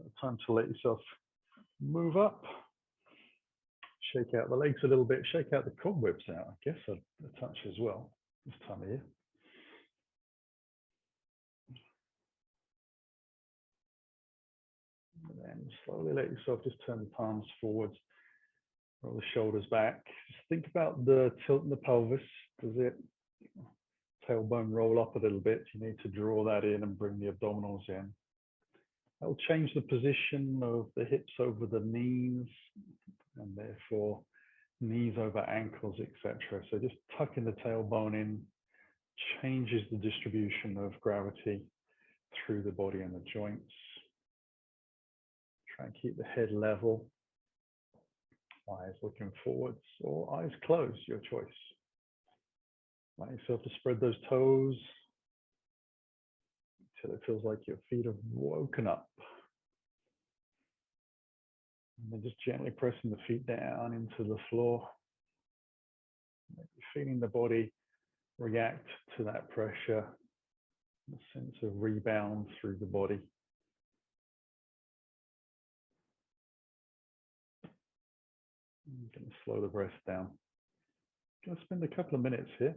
So time to let yourself move up. Shake out the legs a little bit, shake out the cobwebs out, I guess, a touch as well this time of year. And then slowly let yourself just turn the palms forwards, roll the shoulders back. Just think about the tilt in the pelvis. Does it tailbone roll up a little bit? You need to draw that in and bring the abdominals in. That will change the position of the hips over the knees, and therefore knees over ankles, etc. So just tucking the tailbone in changes the distribution of gravity through the body and the joints. Try and keep the head level, eyes looking forwards or eyes closed, your choice. Allow yourself to spread those toes until it feels like your feet have woken up. And then just gently pressing the feet down into the floor. Maybe feeling the body react to that pressure, a sense of rebound through the body. I'm going to slow the breath down. I'm going to spend a couple of minutes here.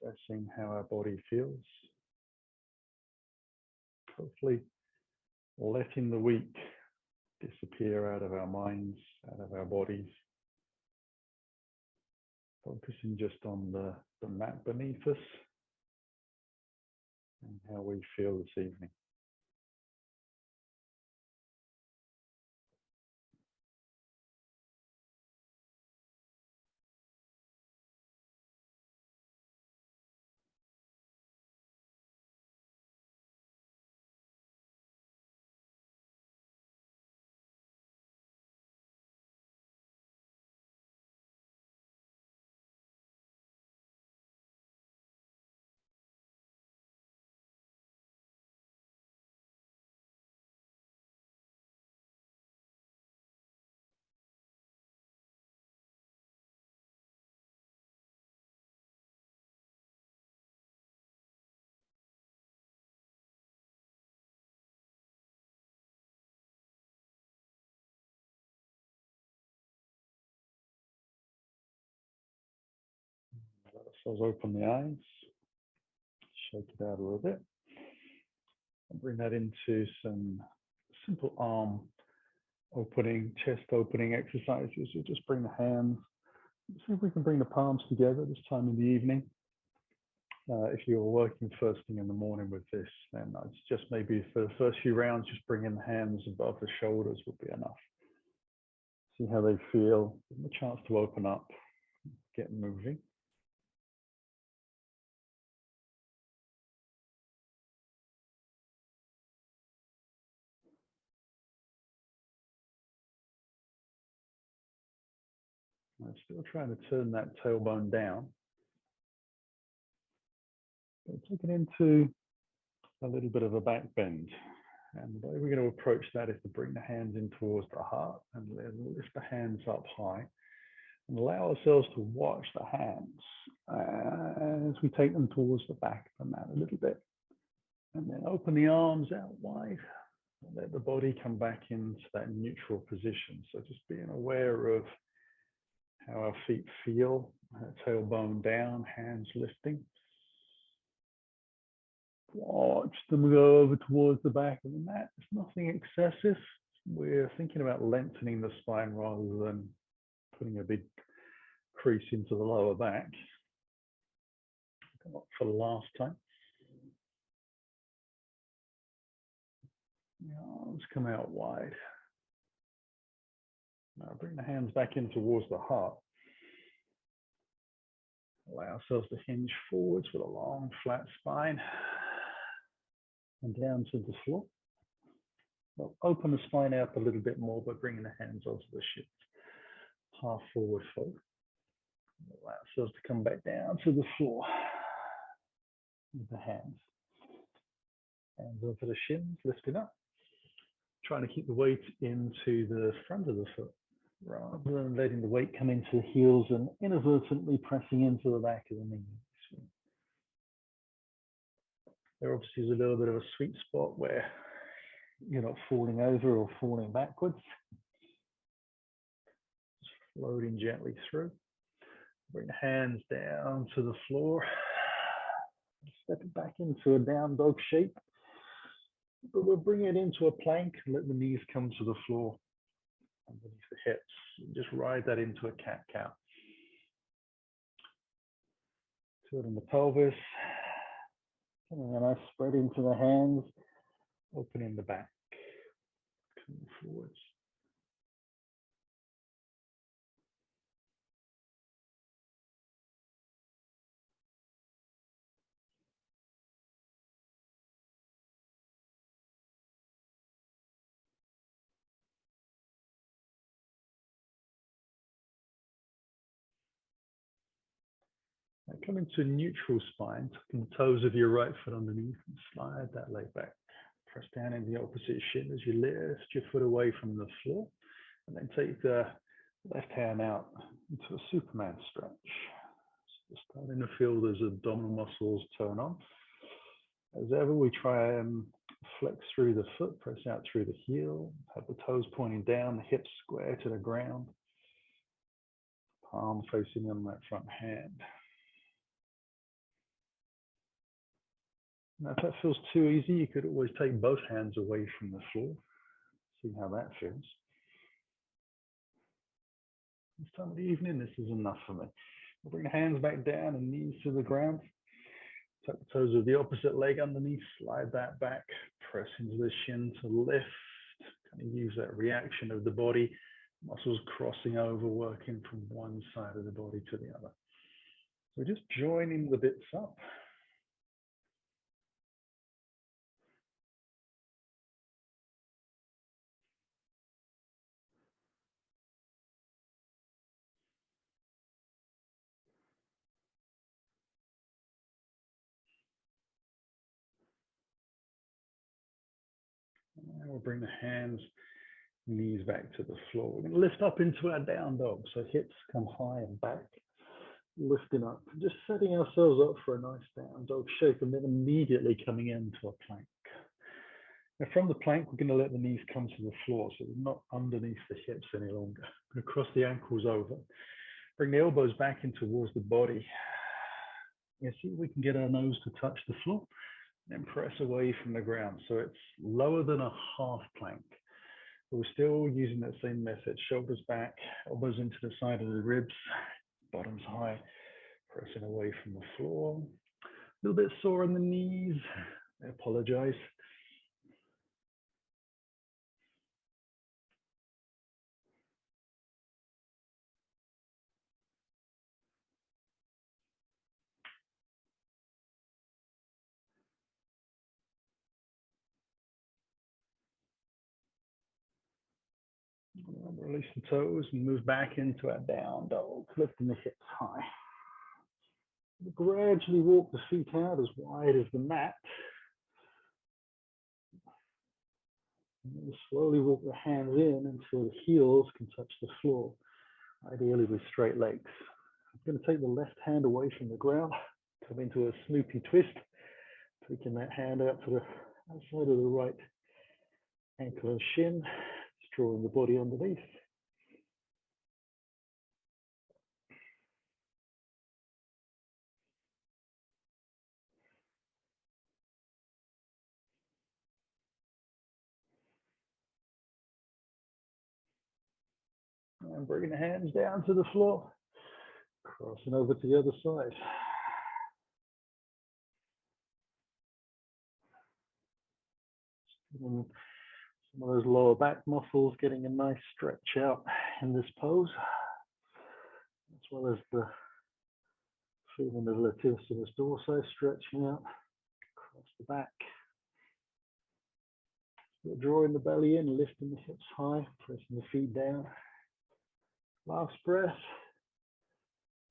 Assessing how our body feels. Hopefully letting the week disappear out of our minds, out of our bodies. Focusing just on the mat beneath us and how we feel this evening. Let ourselves open the eyes, shake it out a little bit, and bring that into some simple arm opening, chest opening exercises. So just bring the hands, see if we can bring the palms together this time in the evening. If you're working first thing in the morning with this, then it's just maybe for the first few rounds, just bringing the hands above the shoulders would be enough. See how they feel, give them a chance to open up, get moving. I'm still trying to turn that tailbone down. Take it into a little bit of a back bend. And the way we're going to approach that is to bring the hands in towards the heart and lift the hands up high and allow ourselves to watch the hands as we take them towards the back of the mat a little bit. And then open the arms out wide and let the body come back into that neutral position. So just being aware of how our feet feel, tailbone down, hands lifting. Watch them go over towards the back of the mat. It's nothing excessive. We're thinking about lengthening the spine rather than putting a big crease into the lower back. Come up for the last time. The arms come out wide. Now bring the hands back in towards the heart. Allow ourselves to hinge forwards with a long, flat spine. And down to the floor. We'll open the spine out a little bit more by bringing the hands onto the shins. Half forward fold. Allow ourselves to come back down to the floor with the hands. Hands onto the shins, lifting up. Trying to keep the weight into the front of the foot rather than letting the weight come into the heels and inadvertently pressing into the back of the knee. There obviously is a little bit of a sweet spot where you're not falling over or falling backwards. Just floating gently through. Bring the hands down to the floor. Step it back into a down dog shape. But we'll bring it into a plank and let the knees come to the floor underneath the hips. Just ride that into a cat-cow. Tilting the pelvis. And then I spread into the hands, opening the back. Coming forwards. Now come into neutral spine, tucking the toes of your right foot underneath and slide that leg back. Press down in the opposite shin as you lift your foot away from the floor, and then take the left hand out into a Superman stretch. So starting to feel those abdominal muscles turn on. As ever, we try and flex through the foot, press out through the heel, have the toes pointing down, the hips square to the ground, palm facing on that front hand. Now, if that feels too easy, you could always take both hands away from the floor. See how that feels. This time of the evening, this is enough for me. I'll bring the hands back down and knees to the ground. Tuck the toes of the opposite leg underneath, slide that back, press into the shin to lift. Kind of use that reaction of the body, muscles crossing over, working from one side of the body to the other. So just joining the bits up. And we'll bring the hands, knees back to the floor. We're going to lift up into our down dog. So hips come high and back, lifting up, just setting ourselves up for a nice down dog shape, and then immediately coming into a plank. Now from the plank, we're going to let the knees come to the floor, so they're not underneath the hips any longer. We're going to cross the ankles over, bring the elbows back in towards the body. You see if we can get our nose to touch the floor, then press away from the ground. So it's lower than a half plank. But we're still using that same method. Shoulders back, elbows into the side of the ribs, bottoms high, pressing away from the floor. A little bit sore in the knees. I apologize. Release the toes and move back into our down dog, lifting the hips high. Gradually walk the feet out as wide as the mat. And then slowly walk the hands in until the heels can touch the floor, ideally with straight legs. I'm going to take the left hand away from the ground, come into a Snoopy twist, taking that hand out to the outside of the right ankle and shin, just drawing the body underneath. And bringing the hands down to the floor, crossing over to the other side. And some of those lower back muscles getting a nice stretch out in this pose, as well as the feeling of latissimus dorsi stretching out across the back. So drawing the belly in, lifting the hips high, pressing the feet down. Last breath.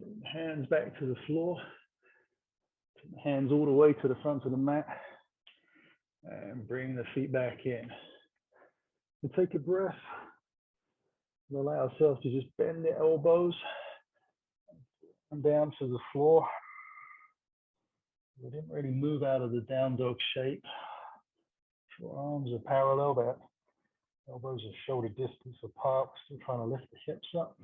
Bring the hands back to the floor. Take the hands all the way to the front of the mat. And bring the feet back in. And take a breath. And allow ourselves to just bend the elbows and down to the floor. We didn't really move out of the down dog shape. Forearms are parallel, but elbows are shoulder distance apart. We're still trying to lift the hips up.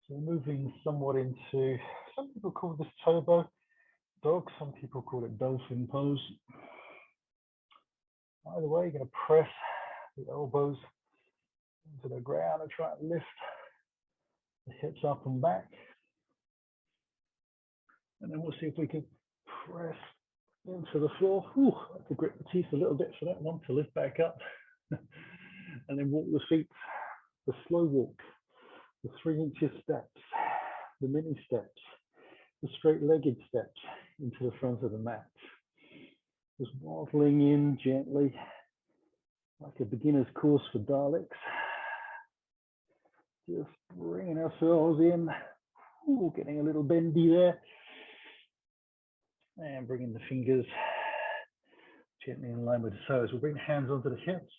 So we're moving somewhat into, some people call this turbo dog, some people call it dolphin pose. Either way, you're going to press the elbows into the ground and try and lift the hips up and back. And then we'll see if we can press into the floor. Ooh, I have to grip the teeth a little bit for that one to lift back up. And then walk the feet, the slow walk, the 3-inch steps, the mini steps, the straight-legged steps into the front of the mat. Just waddling in gently, like a beginner's course for Daleks. Just bringing ourselves in. Ooh, getting a little bendy there. And bringing the fingers gently in line with the toes. We'll bring the hands onto the hips.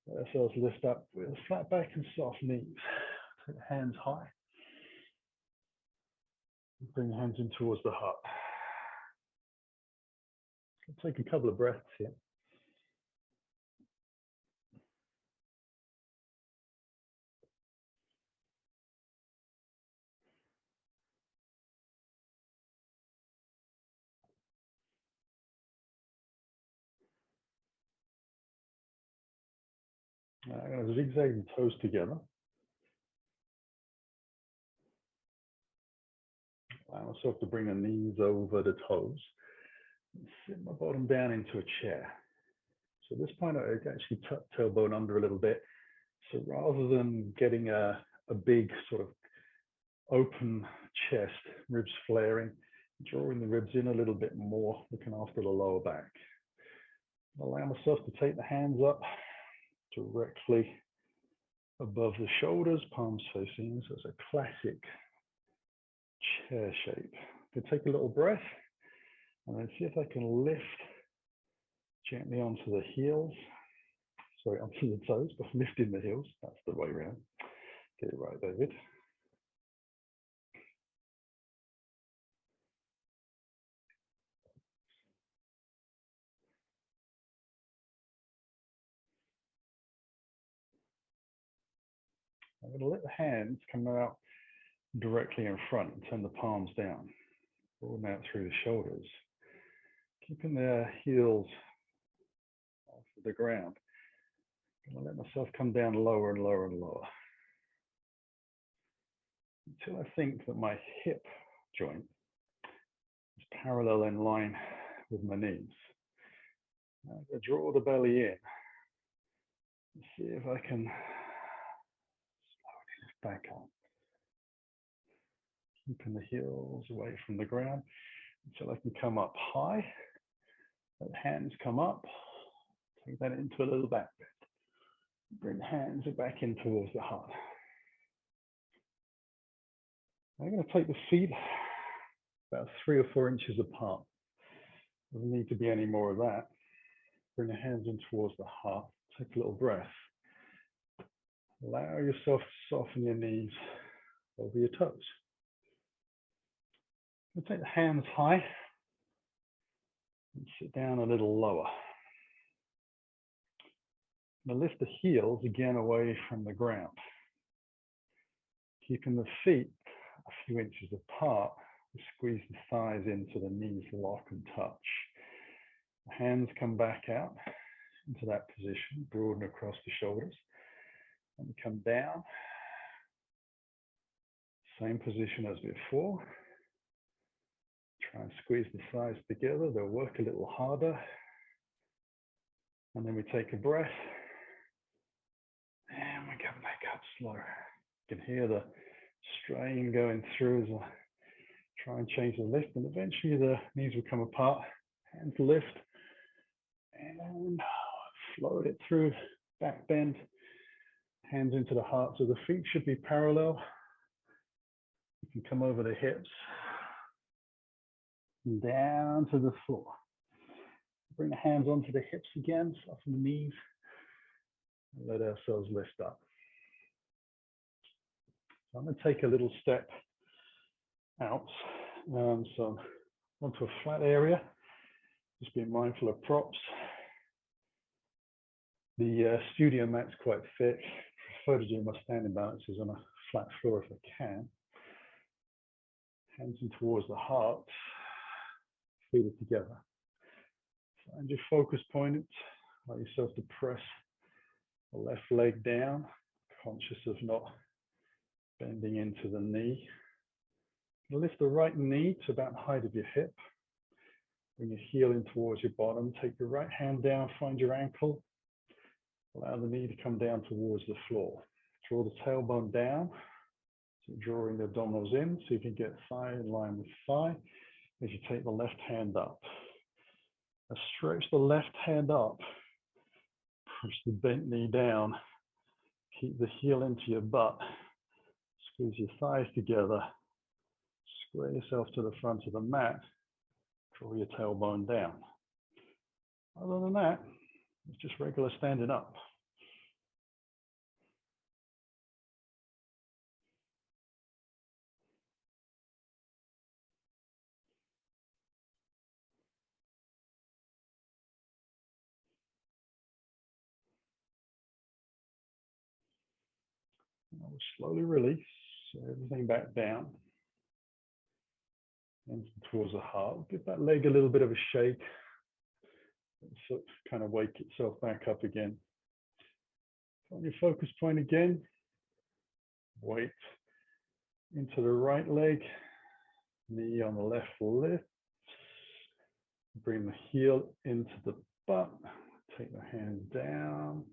Let ourselves lift up with a flat back and soft knees. Take the hands high. Bring the hands in towards the heart. Take a couple of breaths here. I'm going to zigzag the toes together. Allow myself to bring the knees over the toes. Sit my bottom down into a chair. So at this point, I actually tuck tailbone under a little bit. So rather than getting a big sort of open chest, ribs flaring, drawing the ribs in a little bit more, looking after the lower back. Allow myself to take the hands up directly above the shoulders, palms facing in. So it's a classic chair shape. I can take a little breath and then see if I can lift gently onto the heels. Sorry, onto the toes, but lifting the heels. That's the way around. Get it right, David. I'm going to let the hands come out directly in front and turn the palms down. Roll them out through the shoulders. Keeping the heels off the ground. I'm going to let myself come down lower and lower and lower. Until I think that my hip joint is parallel in line with my knees. I'm going to draw the belly in. See if I can slowly lift back up. Keeping the heels away from the ground until I can come up high. Let the hands come up. Take that into a little back bend. Bring the hands back in towards the heart. I'm going to take the feet about 3 or 4 inches apart. Doesn't need to be any more of that. Bring the hands in towards the heart. Take a little breath. Allow yourself to soften your knees over your toes. We'll take the hands high and sit down a little lower. Now lift the heels again away from the ground. Keeping the feet a few inches apart, squeeze the thighs into the knees, lock and touch. The hands come back out into that position, broaden across the shoulders, and come down. Same position as before. Try and squeeze the thighs together. They'll work a little harder. And then we take a breath. And we come back up slow. You can hear the strain going through as I try and change the lift. And eventually the knees will come apart. Hands lift. And float it through, back bend. Hands into the heart. So the feet should be parallel. You can come over the hips. And down to the floor. Bring the hands onto the hips again, soften the knees, and let ourselves lift up. So I'm going to take a little step out. So onto a flat area. Just being mindful of props. The studio mat's quite thick. I prefer to do my standing balances on a flat floor if I can. Hands in towards the heart, feet are together. Find your focus point. Allow yourself to press the left leg down, conscious of not bending into the knee. Lift the right knee to about the height of your hip. Bring your heel in towards your bottom. Take your right hand down, find your ankle. Allow the knee to come down towards the floor. Draw the tailbone down. So drawing the abdominals in so you can get thigh in line with thigh as you take the left hand up. Now stretch the left hand up. Push the bent knee down. Keep the heel into your butt. Squeeze your thighs together. Square yourself to the front of the mat. Draw your tailbone down. Other than that, it's just regular standing up. Now we'll slowly release everything back down. And towards the heart. Give that leg a little bit of a shake. So kind of wake itself back up again. Find your focus point again. Weight into the right leg. Knee on the left lifts. Bring the heel into the butt. Take the hand down.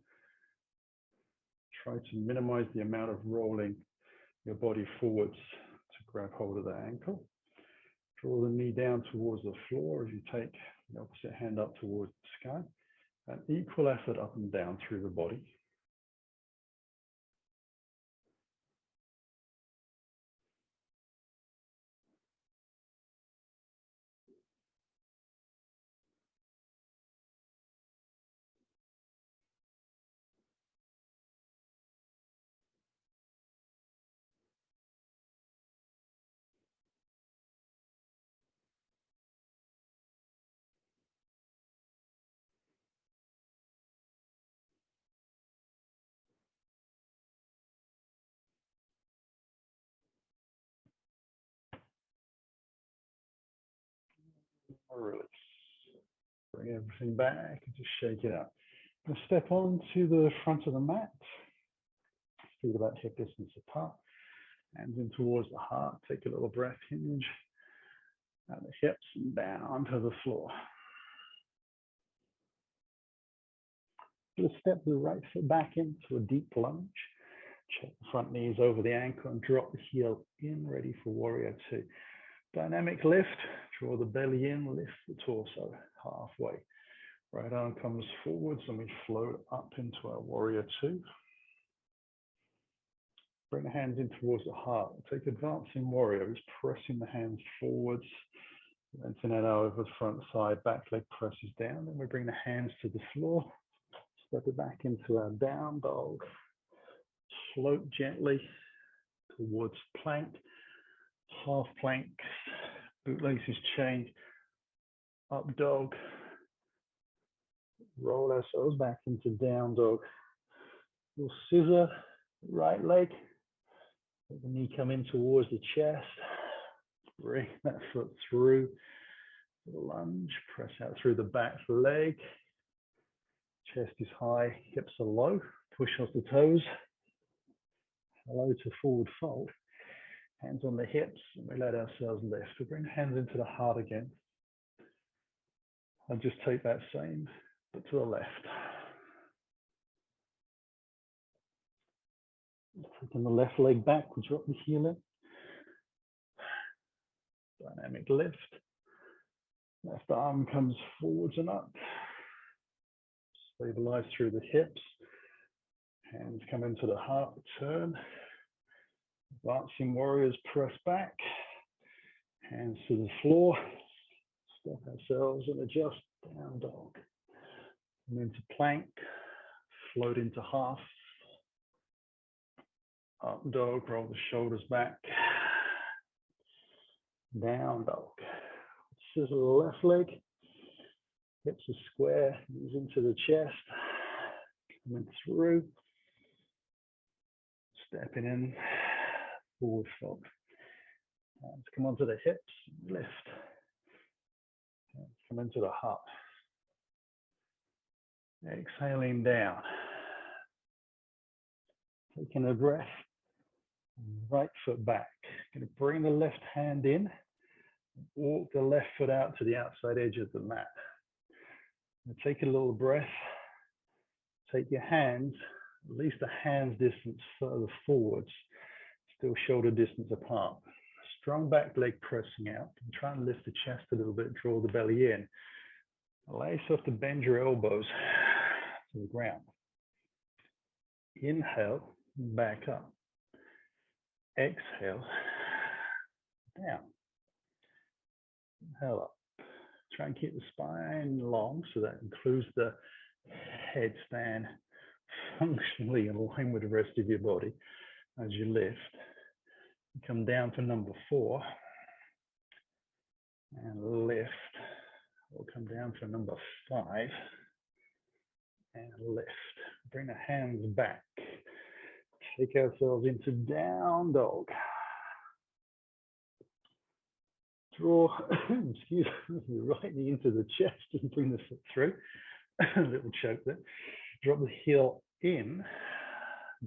Try to minimize the amount of rolling your body forwards to grab hold of the ankle. Draw the knee down towards the floor as you take the opposite hand up towards the sky. An equal effort up and down through the body. Release. Bring everything back and just shake it out. Now step on to the front of the mat. Feet about hip distance apart. Hands in towards the heart. Take a little breath, hinge at the hips and down to the floor. Just step the right foot back into a deep lunge. Check the front knees over the ankle and drop the heel in, ready for warrior two. Dynamic lift, draw the belly in, lift the torso halfway. Right arm comes forwards and we float up into our warrior two. Bring the hands in towards the heart. Take advancing warrior, just pressing the hands forwards. Lengthen it out over the front side, back leg presses down. Then we bring the hands to the floor. Step it back into our down dog. Float gently towards plank. Half plank, bootlaces change. Up dog. Roll ourselves back into down dog. We'll scissor right leg. Let the knee come in towards the chest. Bring that foot through the lunge. Press out through the back leg. Chest is high, hips are low. Push off the toes. Hello to forward fold. Hands on the hips, and we let ourselves lift. We bring hands into the heart again. And just take that same, but to the left. Taking the left leg back, we drop the heel in. Dynamic lift. Left arm comes forwards and up. Stabilize through the hips. Hands come into the heart, turn. Advancing warriors, press back. Hands to the floor. Step ourselves and adjust, down dog. Come into plank, float into half. Up dog, roll the shoulders back. Down dog. scissor the left leg, hips are square, knees into the chest, coming through, stepping in, forward fold. Hands come onto the hips, lift. Hands come into the heart. Exhaling down. Taking a breath, right foot back. Going to bring the left hand in, walk the left foot out to the outside edge of the mat. Take a little breath. Take your hands, at least a hand's distance further forwards, still shoulder distance apart. Strong back leg pressing out. And try and lift the chest a little bit, draw the belly in. Allow yourself to bend your elbows to the ground. Inhale, back up. Exhale, down. Inhale up. Try and keep the spine long, so that includes the headstand functionally in line with the rest of your body as you lift. Come down for number 4 and lift. We'll come down for number 5 and lift. Bring the hands back. Take ourselves into down dog. Draw, excuse me, right knee into the chest and bring the foot through. A little choke there. Drop the heel in.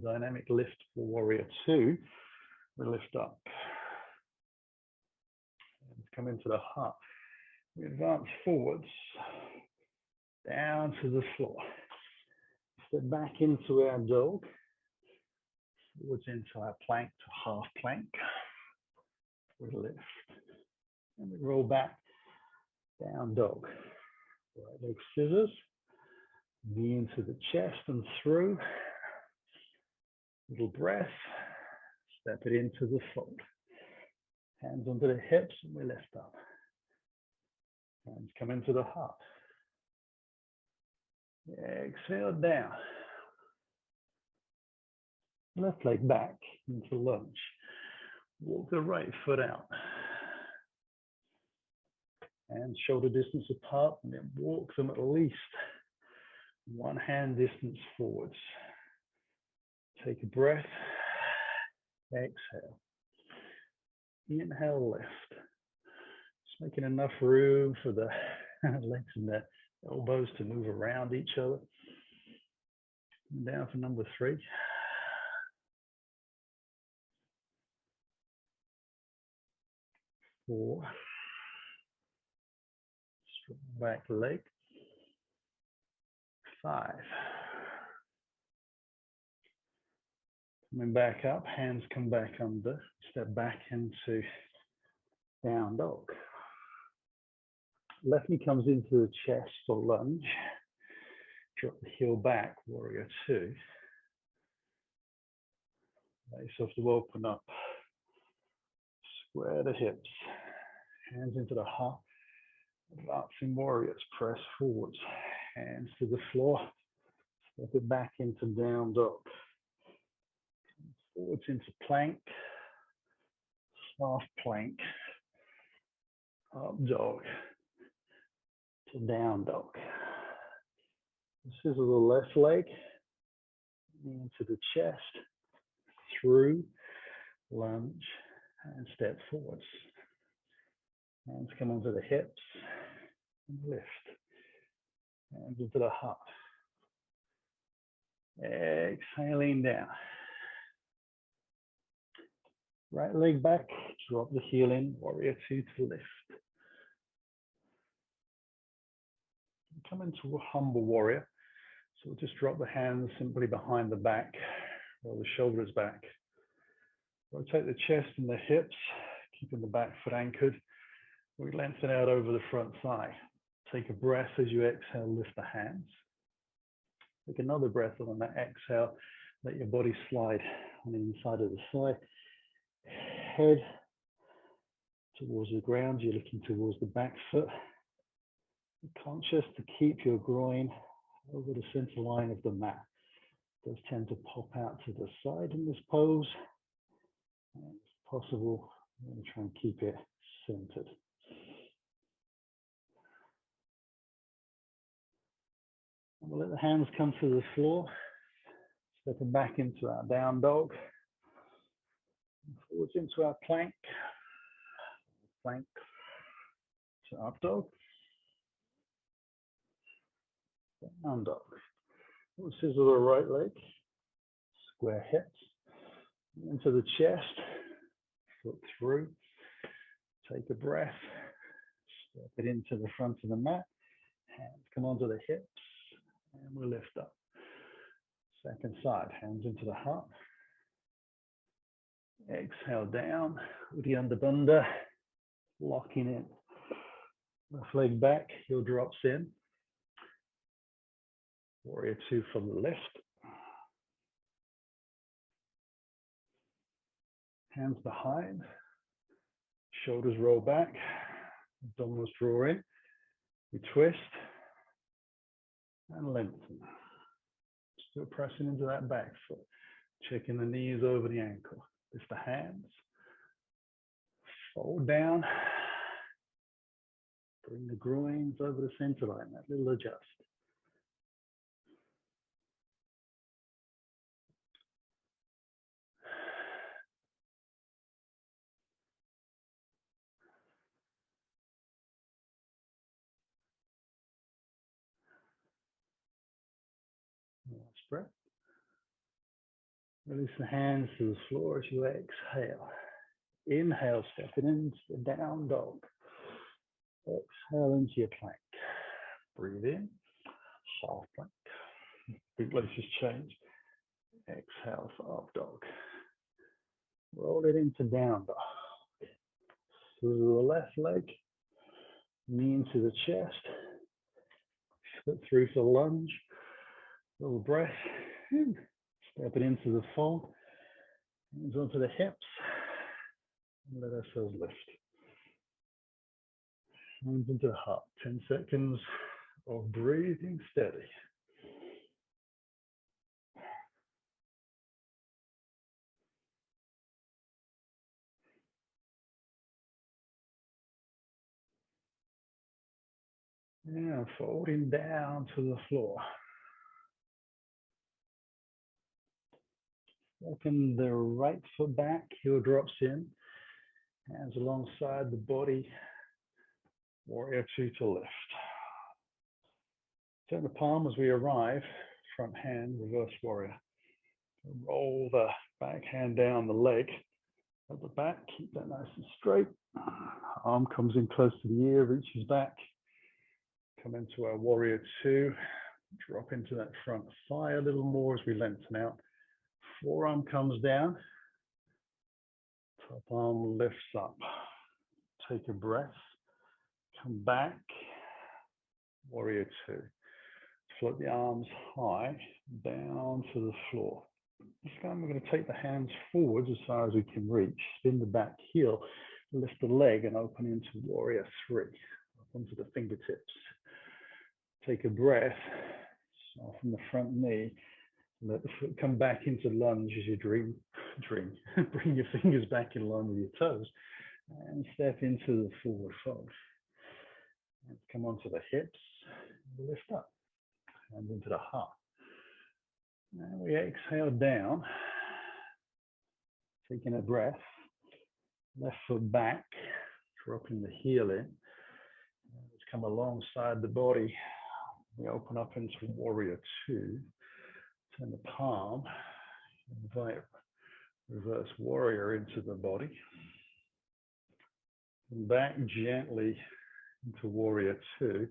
Dynamic lift for warrior 2. We lift up. And come into the heart. We advance forwards, down to the floor. Step back into our dog. Forwards into our plank to half plank. We lift. And we roll back, down dog. Right leg scissors. Knee into the chest and through. Little breath. Step it into the fold. Hands onto the hips and we lift up. Hands come into the heart. Exhale down. Left leg back into lunge. Walk the right foot out. And shoulder distance apart, and then walk them at least 1 hand distance forwards. Take a breath. Exhale. Inhale, lift. Just making enough room for the legs and the elbows to move around each other. And down for number 3. 4. Strong back leg. 5. Coming back up, hands come back under, step back into down dog. Left knee comes into the chest for lunge. Drop the heel back, warrior 2. Allow yourself to open up. Square the hips. Hands into the heart. Advancing warriors, press forwards. Hands to the floor. Step it back into down dog. Forwards into plank. Half plank. Up dog. To down dog. Scissor the left leg. Into the chest. Through. Lunge. And step forwards. Hands come onto the hips. And lift. Hands into the heart. Exhaling down. Right leg back, drop the heel in, warrior 2 to lift. Come into a humble warrior. So we'll just drop the hands simply behind the back, roll the shoulders back. Rotate the chest and the hips, keeping the back foot anchored. We lengthen out over the front thigh. Take a breath as you exhale, lift the hands. Take another breath on that exhale, let your body slide on the inside of the thigh. Head towards the ground, you're looking towards the back foot. Be conscious to keep your groin over the center line of the mat. It does tend to pop out to the side in this pose. And if possible, I'm going to try and keep it centered. We'll let the hands come to the floor, stepping back into our down dog, forwards into our plank, plank to up dog, down dog. We'll scissor the right leg, square hips, into the chest, foot through, take a breath, step it into the front of the mat, hands come onto the hips, and we lift up. Second side, hands into the heart. Exhale down, Uddiyana Bandha, locking in. Left leg back, heel drops in. Warrior two from the left. Hands behind, shoulders roll back, abdominals draw in. We twist and lengthen. Still pressing into that back foot. Checking the knees over the ankle. Lift the hands. Fold down. Bring the groins over the center line. That little adjust. Last breath. Release the hands to the floor as you exhale. Inhale, stepping into the down dog. Exhale into your plank. Breathe in, half plank. Big places change. Exhale for up dog. Roll it into down dog. Through the left leg, knee into the chest. Foot through for lunge. Little breath. Step it into the fold. Hands onto the hips. And let ourselves lift. Hands into the heart. 10 seconds of breathing steady. Yeah, folding down to the floor. Walking the right foot back, heel drops in. Hands alongside the body. Warrior two to lift. Turn the palm as we arrive. Front hand, reverse warrior. Roll the back hand down the leg. At the back, keep that nice and straight. Arm comes in close to the ear, reaches back. Come into our warrior two. Drop into that front thigh a little more as we lengthen out. Forearm comes down. Top arm lifts up. Take a breath. Come back. Warrior two. Float the arms high down to the floor. This time we're going to take the hands forwards as far as we can reach. Spin the back heel. Lift the leg and open into warrior three. Up onto the fingertips. Take a breath. Soften the front knee. Let the foot come back into lunge as you bring your fingers back in line with your toes and step into the forward fold. And come onto the hips, lift up, and into the heart. And we exhale down, taking a breath, left foot back, dropping the heel in. Let's come alongside the body. We open up into warrior two. Turn the palm, invite reverse warrior into the body. And back gently into warrior two.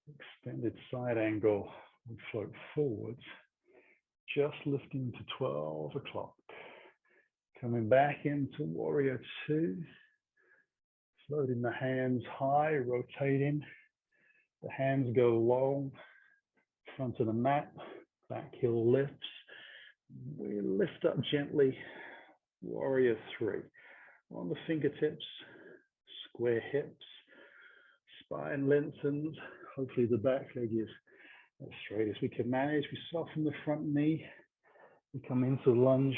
Extended side angle and float forwards. Just lifting to 12 o'clock. Coming back into warrior two. Floating the hands high, rotating. The hands go long, front of the mat. Back heel lifts. We lift up gently. Warrior three. On the fingertips. Square hips. Spine lengthens. Hopefully the back leg is as straight as we can manage. We soften the front knee. We come into lunge.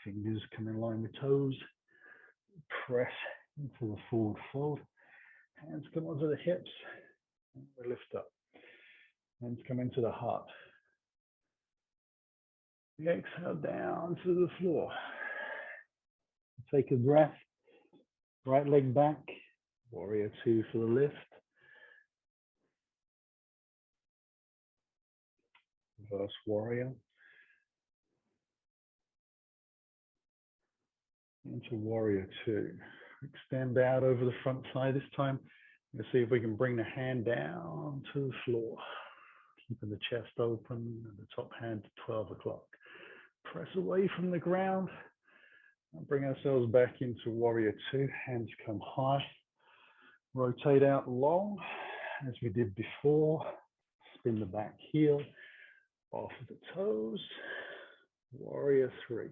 Fingers come in line with toes. Press into the forward fold. Hands come onto the hips. And we lift up. Hands come into the heart. Exhale down to the floor. Take a breath. Right leg back. Warrior two for the lift. Reverse warrior. Into warrior two. Extend out over the front side this time. Let's see if we can bring the hand down to the floor. Keeping the chest open and the top hand to 12 o'clock. Press away from the ground and bring ourselves back into warrior two. Hands come high. Rotate out long as we did before. Spin the back heel off of the toes. Warrior three.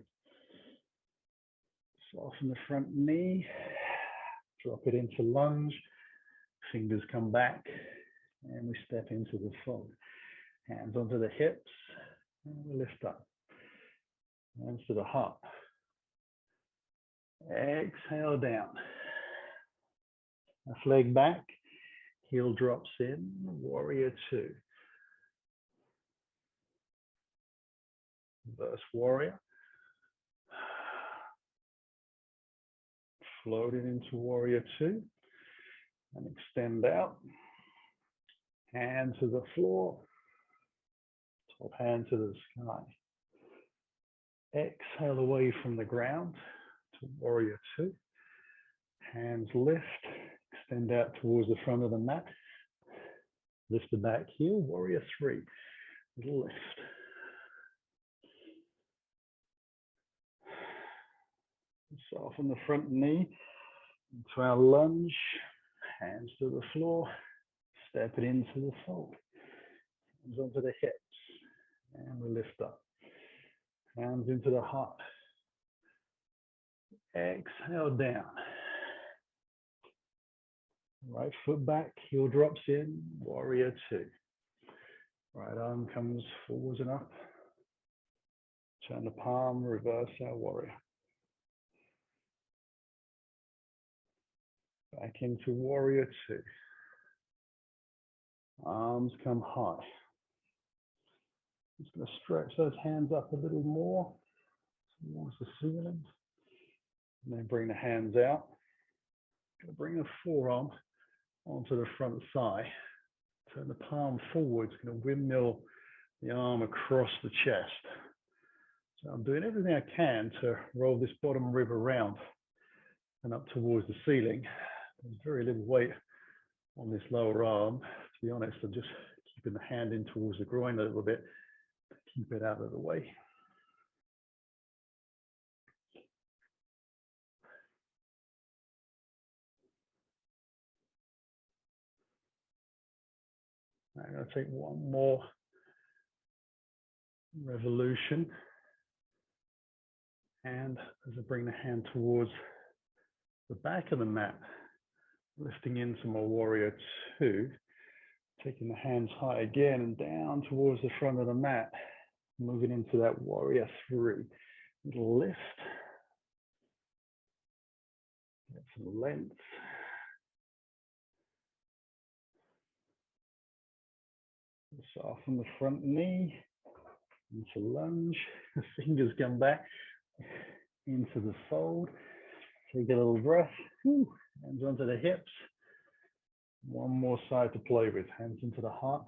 Soften the front knee. Drop it into lunge. Fingers come back and we step into the fold. Hands onto the hips and we lift up. Hands to the heart. Exhale down. Left leg back. Heel drops in. Warrior two. Reverse warrior. Float it into warrior two. And extend out. Hand to the floor. Top hand to the sky. Exhale away from the ground to warrior two. Hands lift. Extend out towards the front of the mat. Lift the back heel. Warrior three. Little lift. Soften the front knee into our lunge. Hands to the floor. Step it into the fold. Hands onto the hips. And we lift up. Hands into the heart. Exhale down. Right foot back. Heel drops in. Warrior two. Right arm comes forwards and up. Turn the palm. Reverse our warrior. Back into warrior two. Arms come high. Just going to stretch those hands up a little more towards the ceiling. And then bring the hands out. Going to bring the forearm onto the front thigh. Turn the palm forwards. Going to windmill the arm across the chest. So I'm doing everything I can to roll this bottom rib around and up towards the ceiling. There's very little weight on this lower arm. To be honest, I'm just keeping the hand in towards the groin a little bit to keep it out of the way. I'm going to take one more revolution. And as I bring the hand towards the back of the mat, lifting into my warrior two, taking the hands high again and down towards the front of the mat, moving into that warrior three. Little lift. Get some length. Soften the front knee into lunge. The fingers come back into the fold. Take a little breath. Whew. Hands onto the hips. One more side to play with. Hands into the heart.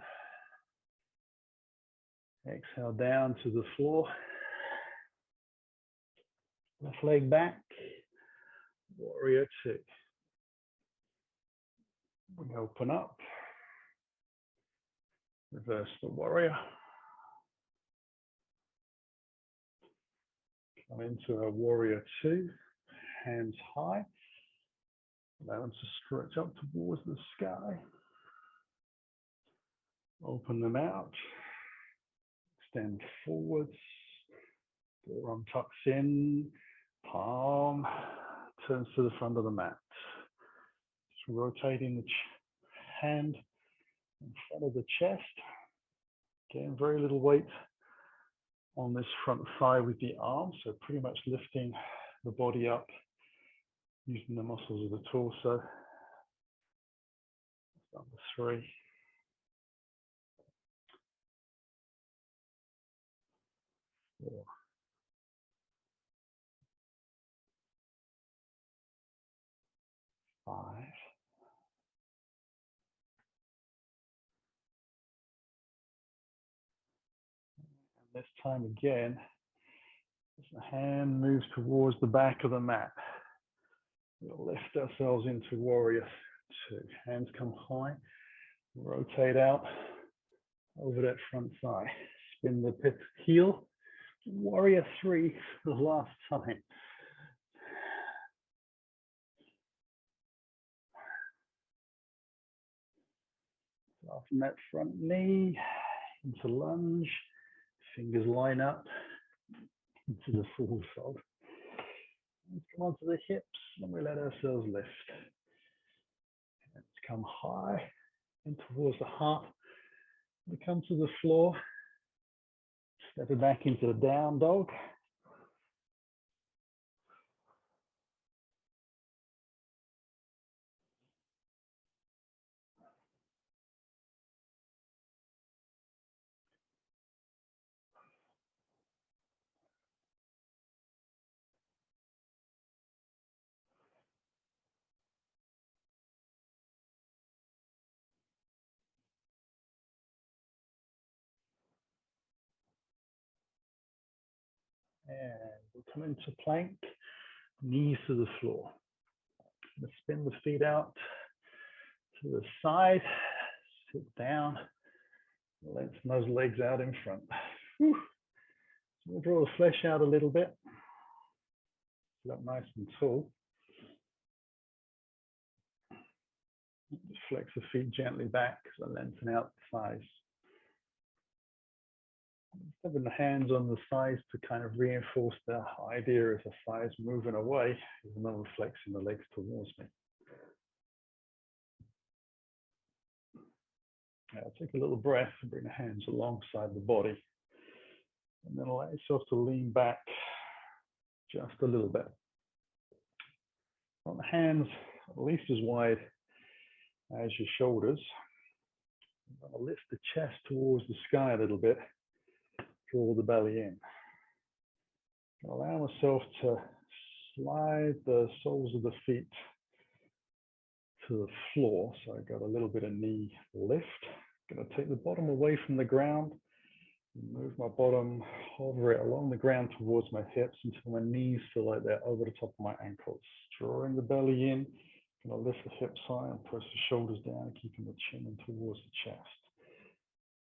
Exhale down to the floor. Left leg back. Warrior two. We open up. Reverse the warrior. Come into a warrior two. Hands high. Allow them to stretch up towards the sky. Open them out. Extend forwards. Forearm tucks in. Palm turns to the front of the mat. Just rotating the hand in front of the chest. Again, very little weight on this front thigh with the arm, so pretty much lifting the body up using the muscles of the torso. Number three. 4, 5. And this time again, as the hand moves towards the back of the mat, we'll lift ourselves into warrior 2. Hands come high, rotate out over that front thigh. Spin the pit heel, warrior 3 for the last time. Soften that front knee into lunge, fingers line up into the full fold. Let's come onto the hips and we let ourselves lift. Hands come high and towards the heart. We come to the floor, step it back into the down dog. And we'll come into plank, knees to the floor. We'll spin the feet out to the side, sit down, lengthen those legs out in front. Whew. So we'll draw the flesh out a little bit, sit up nice and tall. Just flex the feet gently back, so lengthen out the thighs. Having the hands on the thighs to kind of reinforce the idea of the thighs moving away, even though we're flexing the legs towards me. Now take a little breath and bring the hands alongside the body. And then allow yourself to lean back just a little bit. Want the hands at least as wide as your shoulders. I'm going to lift the chest towards the sky a little bit. Draw the belly in. Allow myself to slide the soles of the feet to the floor. So I got a little bit of knee lift. I'm going to take the bottom away from the ground. Move my bottom, hover it along the ground towards my hips until my knees feel like they're over the top of my ankles. Drawing the belly in. I'm going to lift the hips high and press the shoulders down, keeping the chin in towards the chest.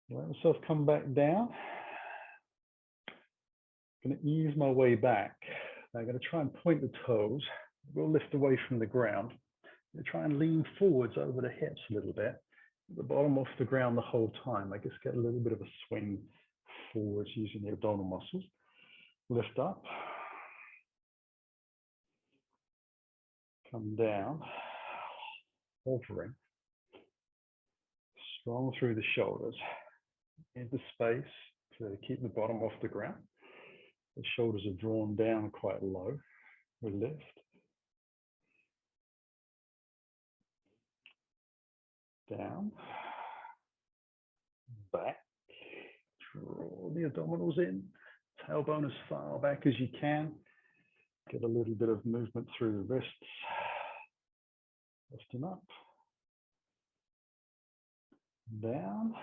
Let myself come back down. I'm going to ease my way back. I'm going to try and point the toes. We'll lift away from the ground. I'm going to try and lean forwards over the hips a little bit. The bottom off the ground the whole time. I just get a little bit of a swing forwards using the abdominal muscles. Lift up. Come down. Hovering. Strong through the shoulders. Into space to keep the bottom off the ground. The shoulders are drawn down quite low. We lift. Down. Back. Draw the abdominals in. Tailbone as far back as you can. Get a little bit of movement through the wrists. Lift them up. Down.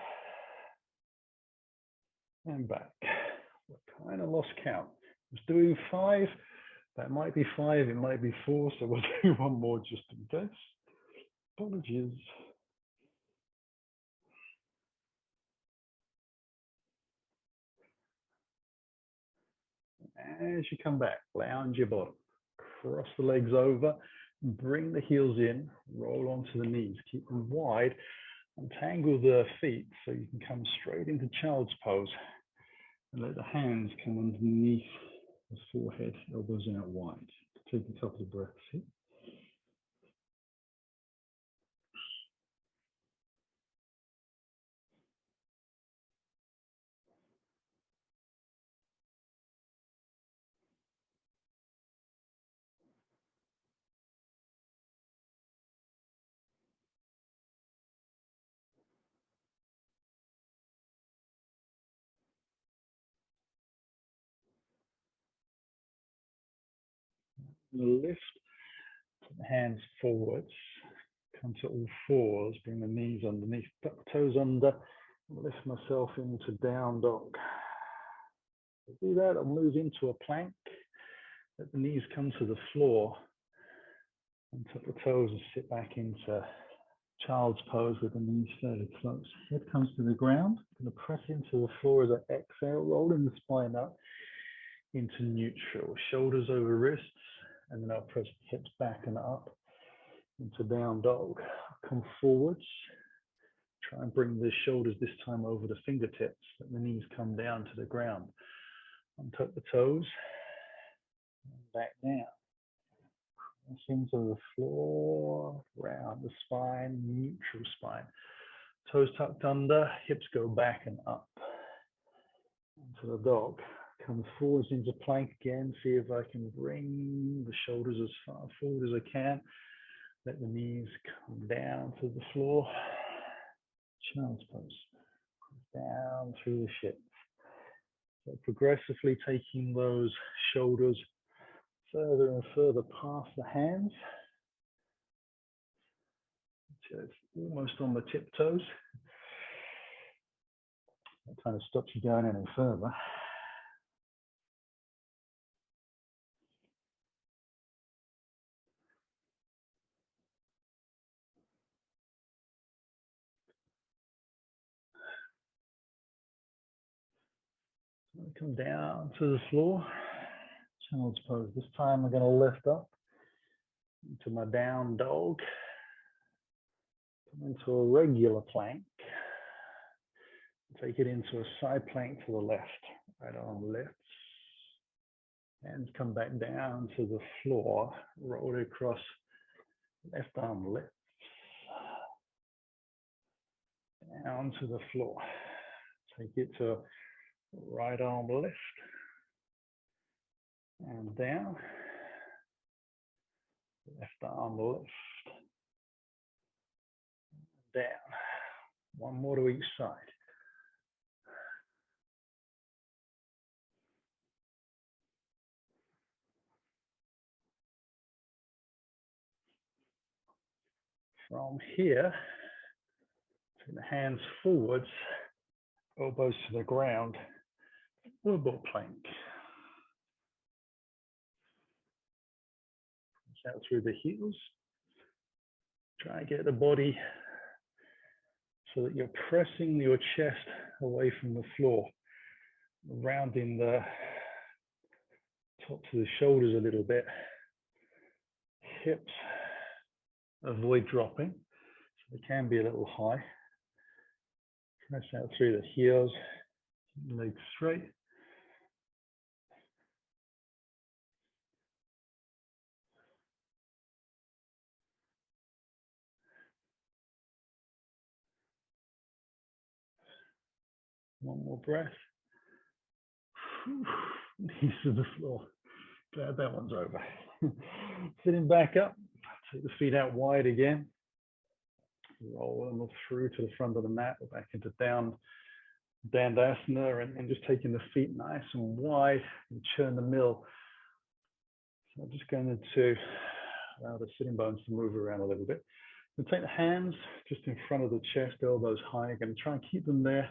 And back. I kind of lost count. I was doing 5. That might be 5, it might be 4, so we'll do one more just in case. Apologies. As you come back, lounge your bottom. Cross the legs over, bring the heels in, roll onto the knees. Keep them wide, untangle the feet so you can come straight into child's pose. And let the hands come underneath the forehead, elbows out wide. Take a couple of breaths here. Lift the hands forwards, come to all fours, bring the knees underneath, tuck the toes under, lift myself into down dog. Do that, I'll move into a plank, let the knees come to the floor, and tuck the toes and sit back into child's pose with the knees fairly close. Head comes to the ground, I'm going to press into the floor as I exhale, rolling the spine up into neutral, shoulders over wrists, and then I'll press the hips back and up into down dog. Come forwards, try and bring the shoulders this time over the fingertips, let the knees come down to the ground. Untuck the toes, and back down. Press into the floor, round the spine, neutral spine. Toes tucked under, hips go back and up. Into the dog. Come forwards into plank again. See if I can bring the shoulders as far forward as I can. Let the knees come down to the floor. Child's pose. Down through the hips. So progressively taking those shoulders further and further past the hands. So it's almost on the tiptoes. That kind of stops you going any further. Come down to the floor, child's pose. This time I'm going to lift up into my down dog, come into a regular plank, take it into a side plank to the left, right arm lifts, hands come back down to the floor, roll it across, left arm lifts, down to the floor, take it to right arm lift, and down, left arm lift, down. One more to each side. From here, take the hands forwards, elbows to the ground, elbow plank. Push out through the heels. Try and get the body so that you're pressing your chest away from the floor, rounding the tops of the shoulders a little bit. Hips avoid dropping, so they can be a little high. Press out through the heels, legs straight. One more breath. Knees to the floor. Glad that one's over. Sitting back up, take the feet out wide again. Roll them through to the front of the mat, back into down Dandasana, and just taking the feet nice and wide and churn the mill. So I'm just going to allow the sitting bones to move around a little bit. And take the hands just in front of the chest, elbows high. I'm going to try and keep them there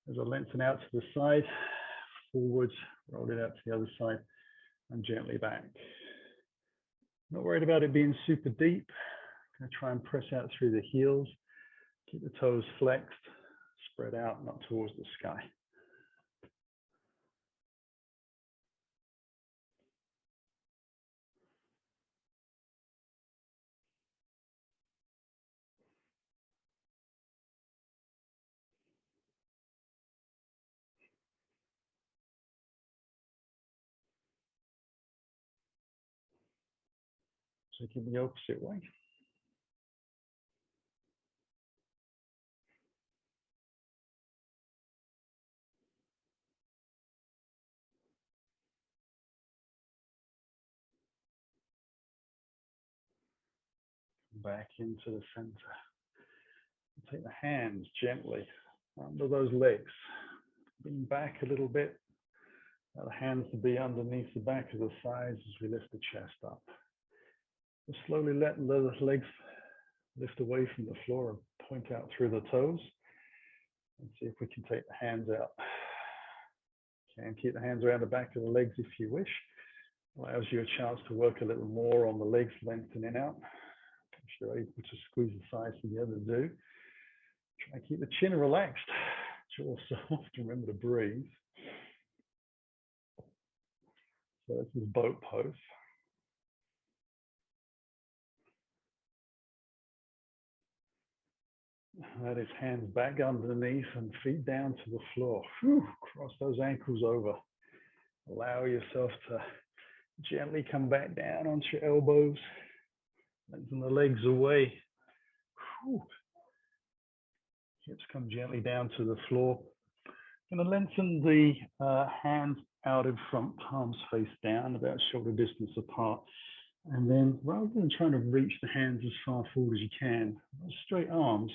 as I lengthen out to the side, forwards, roll it out to the other side, and gently back. Not worried about it being super deep. I'm going to try and press out through the heels, keep the toes flexed, spread out, not towards the sky. So give the opposite way. Back into the center. Take the hands gently under those legs. Lean back a little bit. Now the hands to be underneath the back of the thighs as we lift the chest up. Just slowly let the legs lift away from the floor and point out through the toes. And see if we can take the hands out. Can keep the hands around the back of the legs if you wish. Allows you a chance to work a little more on the legs lengthening out. If you're able to squeeze the thighs together, do. Try and keep the chin relaxed, jaw soft, remember to breathe. So this is boat pose. That is hands back underneath and feet down to the floor. Whew, cross those ankles over. Allow yourself to gently come back down onto your elbows. Lengthen the legs away. Whew. Hips come gently down to the floor. Going to lengthen the hands out in front, palms face down, about shoulder distance apart. And then rather than trying to reach the hands as far forward as you can, straight arms,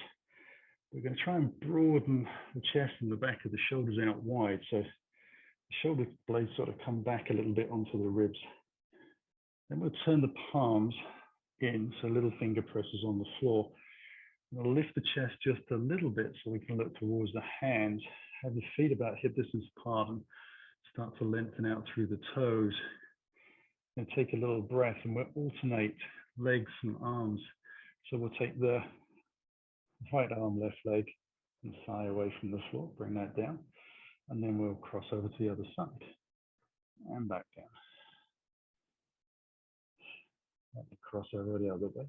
we're going to try and broaden the chest and the back of the shoulders out wide. So the shoulder blades sort of come back a little bit onto the ribs. Then we'll turn the palms in, so little finger presses on the floor. We'll lift the chest just a little bit so we can look towards the hands. Have the feet about hip distance apart and start to lengthen out through the toes. And take a little breath and we'll alternate legs and arms. So we'll take the right arm, left leg, and thigh away from the floor. Bring that down. And then we'll cross over to the other side and back down. And cross over the other way.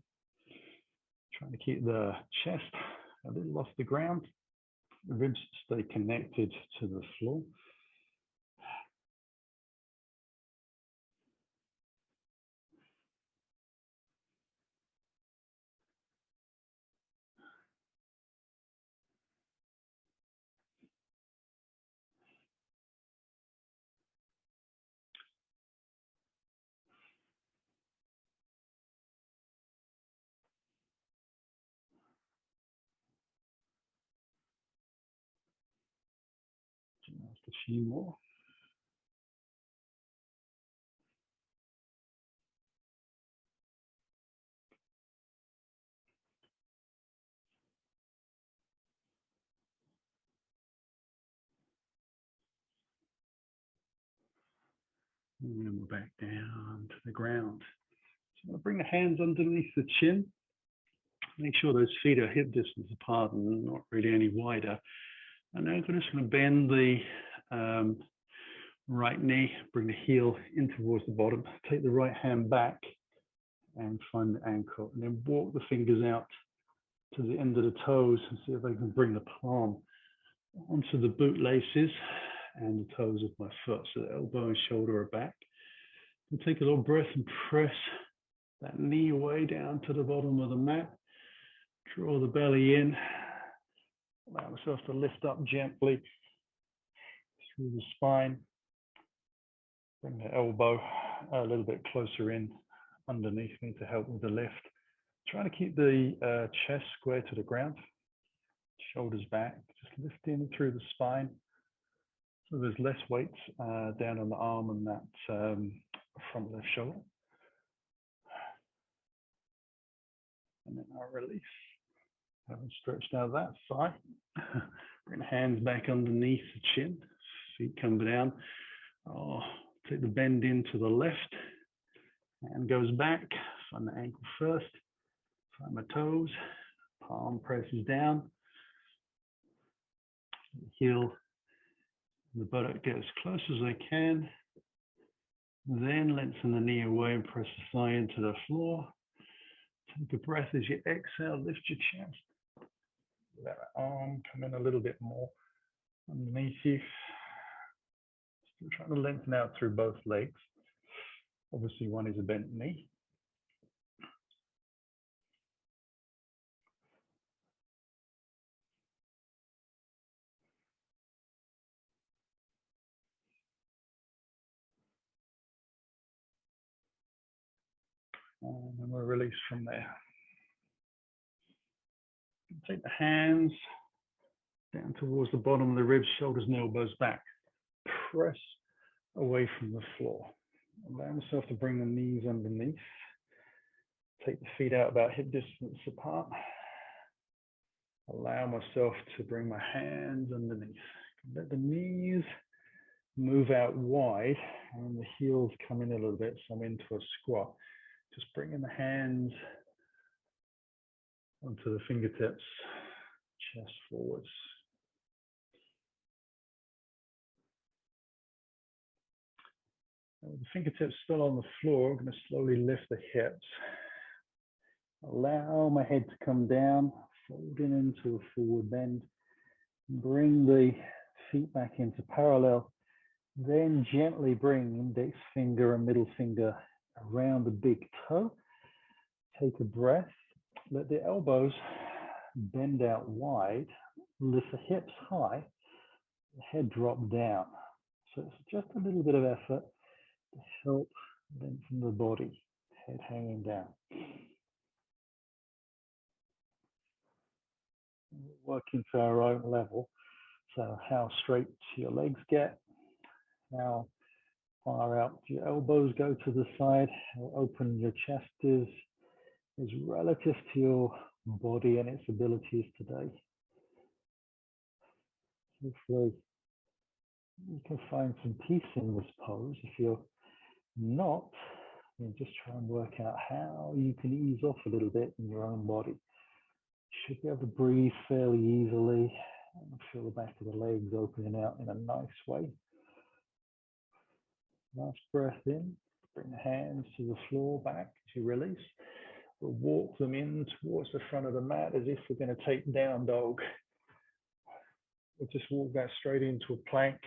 Trying to keep the chest a little off the ground. The ribs stay connected to the floor. Just a few more. And then we're back down to the ground. So I'll bring the hands underneath the chin. Make sure those feet are hip distance apart and not really any wider. And now I'm just going to bend the right knee, bring the heel in towards the bottom, take the right hand back and find the ankle, and then walk the fingers out to the end of the toes and see if I can bring the palm onto the boot laces and the toes of my foot, so the elbow and shoulder are back. And take a little breath and press that knee away down to the bottom of the mat. Draw the belly in. Allow myself to lift up gently through the spine. Bring the elbow a little bit closer in underneath me to help with the lift. Trying to keep the chest square to the ground. Shoulders back. Just lift in through the spine. So there's less weight down on the arm and that front left shoulder. And then I'll release. Having stretched out that thigh. Bring the hands back underneath the chin. Feet come down. Oh, take the bend into the left. Hand goes back. Find the ankle first. Find my toes. Palm presses down. The heel, the buttock get as close as I can. Then lengthen the knee away and press the thigh into the floor. Take a breath as you exhale, lift your chest. Let that arm come in a little bit more underneath you. Still trying to lengthen out through both legs. Obviously, one is a bent knee. And then we'll release from there. Take the hands down towards the bottom of the ribs, shoulders and elbows back. Press away from the floor. Allow myself to bring the knees underneath. Take the feet out about hip distance apart. Allow myself to bring my hands underneath. Let the knees move out wide and the heels come in a little bit, so I'm into a squat. Just bringing the hands onto the fingertips, chest forwards. With the fingertips still on the floor, I'm going to slowly lift the hips. Allow my head to come down, folding into a forward bend. Bring the feet back into parallel. Then gently bring index finger and middle finger around the big toe. Take a breath. Let the elbows bend out wide. Lift the hips high. The head drop down. So it's just a little bit of effort to help lengthen the body. Head hanging down. Working to our own level. So how straight your legs get, how far out your elbows go to the side, how open your chest is relative to your body and its abilities today. Hopefully you can find some peace in this pose. If you're not, then just try and work out how you can ease off a little bit in your own body. You should be able to breathe fairly easily and feel the back of the legs opening out in a nice way. Last breath in, bring the hands to the floor back to release. We'll walk them in towards the front of the mat as if we're going to take down dog. We'll just walk that straight into a plank.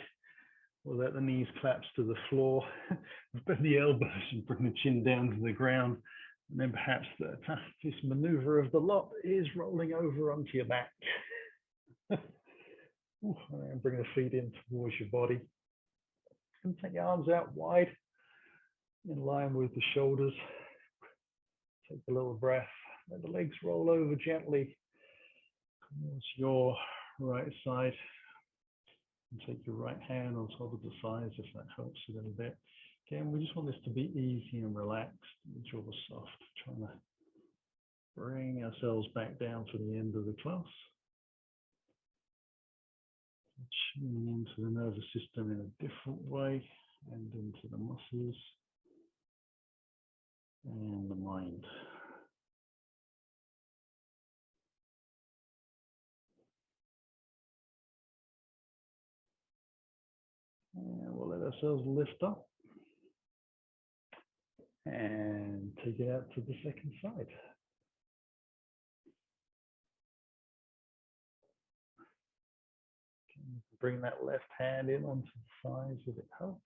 We'll let the knees collapse to the floor, bend the elbows and bring the chin down to the ground. And then perhaps the toughest maneuver of the lot is rolling over onto your back. And bring the feet in towards your body. And take your arms out wide, in line with the shoulders. Take a little breath. Let the legs roll over gently towards your right side. And take your right hand on top of the thighs if that helps a little bit. Again, we just want this to be easy and relaxed. The jaw soft. Trying to bring ourselves back down to the end of the class. Tuning into the nervous system in a different way and into the muscles and the mind. And we'll let ourselves lift up and take it out to the second side. Bring that left hand in onto the thighs if it helps.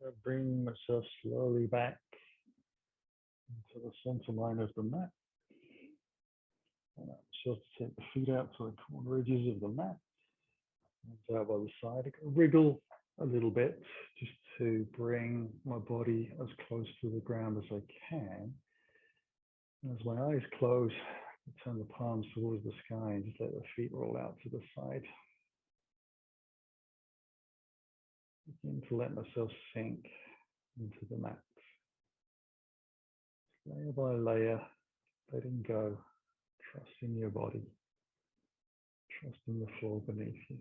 I'll bring myself slowly back into the center line of the mat. And I'll just take the feet out to the corner edges of the mat. And out by the side, I can wriggle a little bit just to bring my body as close to the ground as I can. And as my eyes close, I turn the palms towards the sky and just let the feet roll out to the side. Begin to let myself sink into the mat. Layer by layer, letting go, trusting your body, trusting the floor beneath you.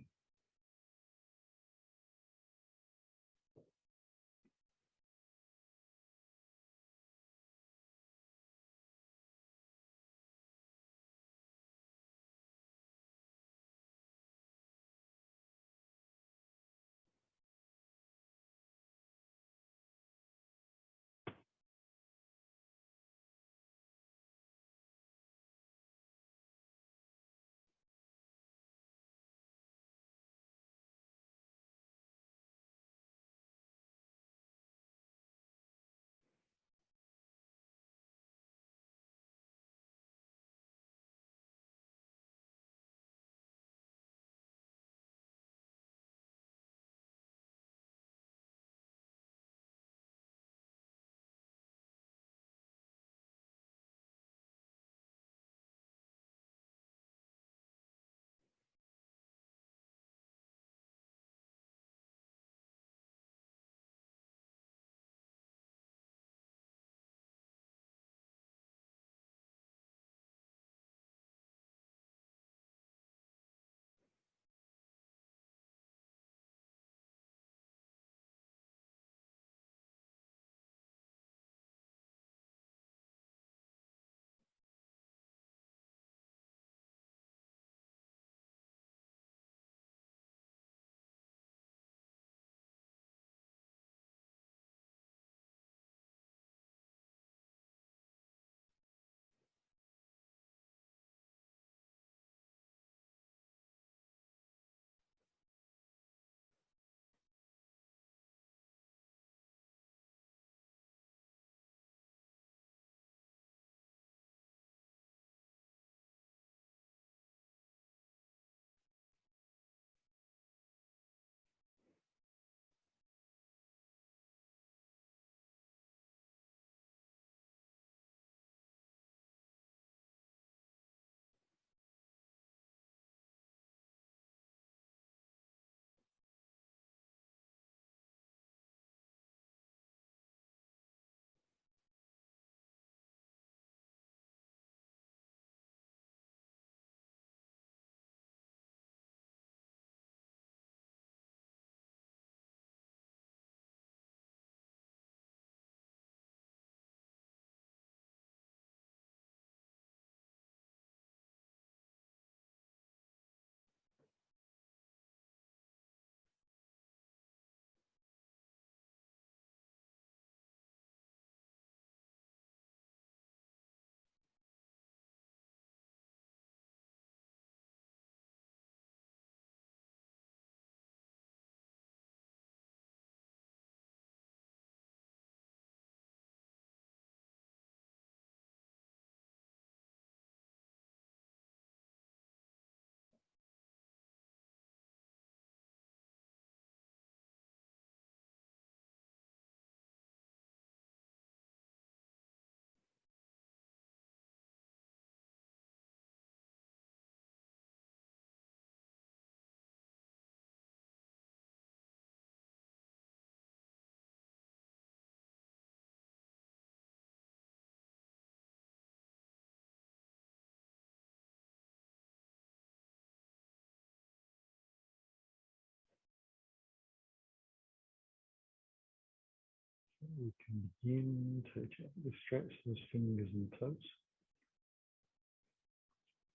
We can begin to gently stretch those fingers and toes.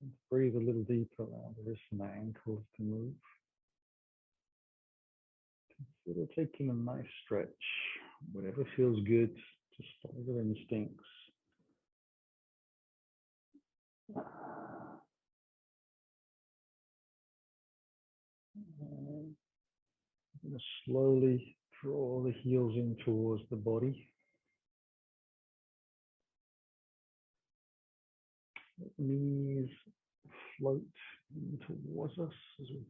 And breathe a little deeper around the wrists and the ankles to move. Consider taking a nice stretch. Whatever feels good, just follow your instincts. I'm going to slowly draw the heels in towards the body. Let the knees float in towards us as we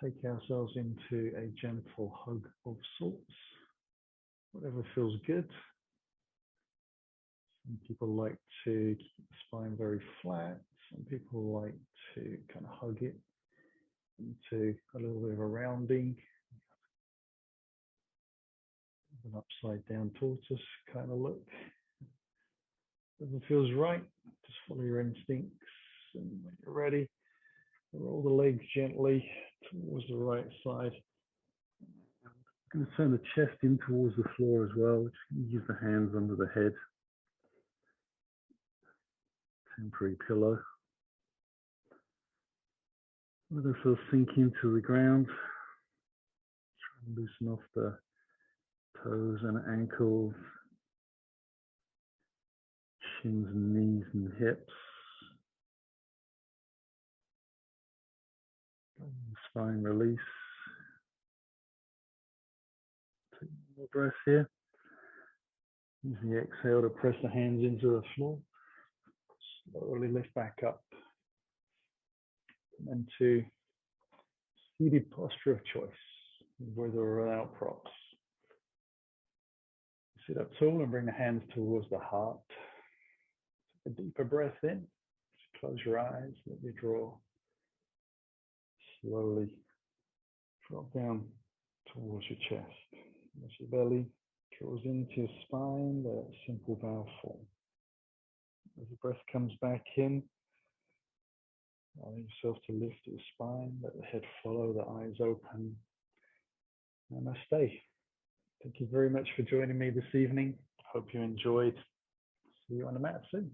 take ourselves into a gentle hug of sorts. Whatever feels good. Some people like to keep the spine very flat. Some people like to kind of hug it into a little bit of a rounding. An upside down tortoise kind of look. If it feels right, just follow your instincts. And when you're ready, roll the legs gently towards the right side. I'm going to turn the chest in towards the floor as well. Just use the hands under the head. Temporary pillow. Let the feel sink into the ground. Try and loosen off the toes and ankles, shins and knees and hips. Spine release. Take more breath here. Use the exhale to press the hands into the floor. Slowly lift back up. And to seated posture of choice, with or without props. Sit up tall and bring the hands towards the heart. Take a deeper breath in. Just close your eyes. Let me draw. Slowly drop down towards your chest. As your belly draws into your spine, that simple bow form. As the breath comes back in, allow yourself to lift your spine, let the head follow, the eyes open. Namaste. Thank you very much for joining me this evening. Hope you enjoyed. See you on the mat soon.